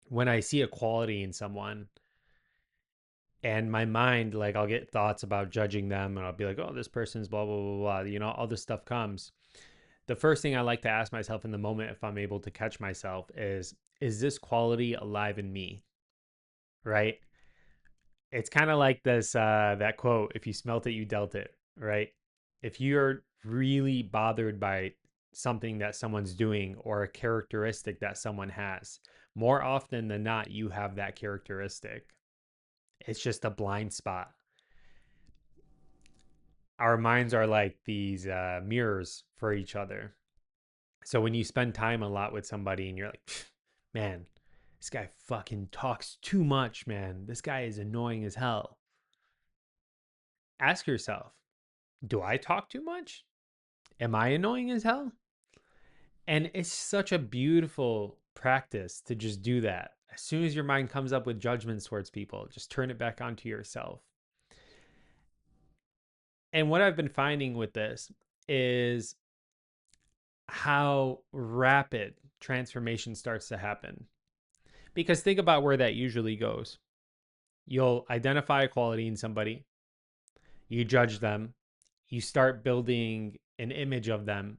when I see a quality in someone and my mind, like I'll get thoughts about judging them and I'll be like, oh, this person's blah, blah, blah, blah. All this stuff comes. The first thing I like to ask myself in the moment, if I'm able to catch myself, is this quality alive in me? Right? It's kind of like this, that quote, if you smelt it, you dealt it, right? If you're really bothered by something that someone's doing or a characteristic that someone has, more often than not, you have that characteristic. It's just a blind spot. Our minds are like these mirrors for each other. So when you spend time a lot with somebody and you're like, man, this guy fucking talks too much, man. This guy is annoying as hell. Ask yourself, do I talk too much? Am I annoying as hell? And it's such a beautiful practice to just do that. As soon as your mind comes up with judgments towards people, just turn it back onto yourself. And what I've been finding with this is how rapid transformation starts to happen. Because think about where that usually goes. You'll identify a quality in somebody, you judge them, you start building an image of them,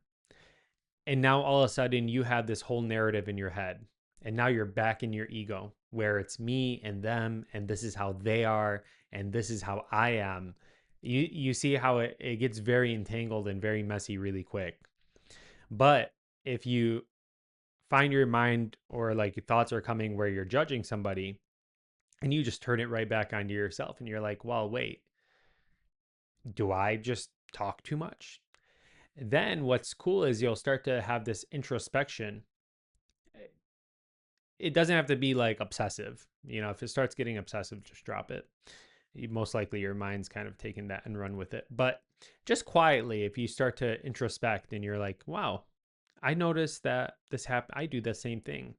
and now all of a sudden you have this whole narrative in your head. And now you're back in your ego where it's me and them, and this is how they are, and this is how I am. You see how it gets very entangled and very messy really quick. But if you find your mind or like your thoughts are coming where you're judging somebody and you just turn it right back onto yourself and you're like, well, wait, do I just talk too much? Then what's cool is you'll start to have this introspection. It doesn't have to be like obsessive. If it starts getting obsessive, just drop it. Most likely your mind's kind of taking that and run with it. But just quietly, if you start to introspect and you're like, wow, I noticed that this happened, I do the same thing.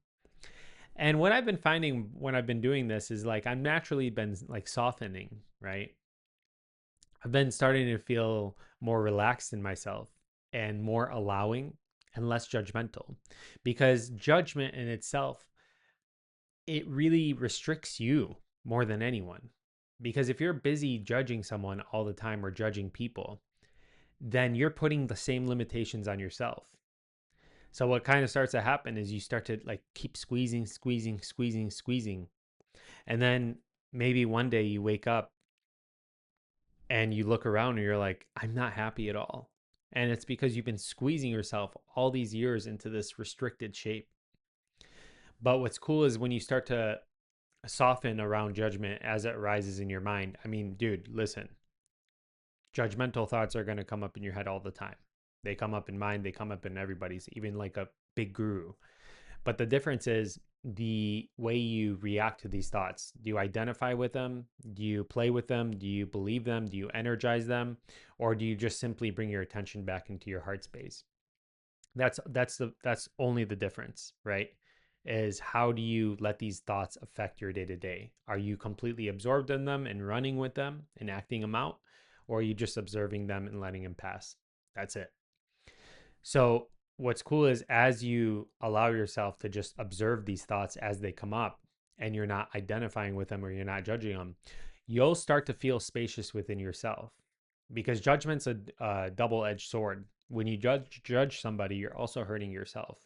And what I've been finding when I've been doing this is like I'm naturally been like softening, right? I've been starting to feel more relaxed in myself and more allowing and less judgmental, because judgment in itself, it really restricts you more than anyone. Because if you're busy judging someone all the time or judging people, then you're putting the same limitations on yourself. So what kind of starts to happen is you start to like keep squeezing, squeezing, squeezing, squeezing. And then maybe one day you wake up and you look around and you're like, I'm not happy at all. And it's because you've been squeezing yourself all these years into this restricted shape. But what's cool is when you start to soften around judgment as it arises in your mind. I mean, dude, listen, judgmental thoughts are going to come up in your head all the time. They come up in mine, they come up in everybody's, even like a big guru. But the difference is the way you react to these thoughts. Do you identify with them? Do you play with them? Do you believe them? Do you energize them? Or do you just simply bring your attention back into your heart space? That's only the difference, right? Is how do you let these thoughts affect your day to day? Are you completely absorbed in them and running with them and acting them out? Or are you just observing them and letting them pass? That's it. So what's cool is as you allow yourself to just observe these thoughts as they come up and you're not identifying with them or you're not judging them, you'll start to feel spacious within yourself, because judgment's a double-edged sword. When you judge somebody, you're also hurting yourself.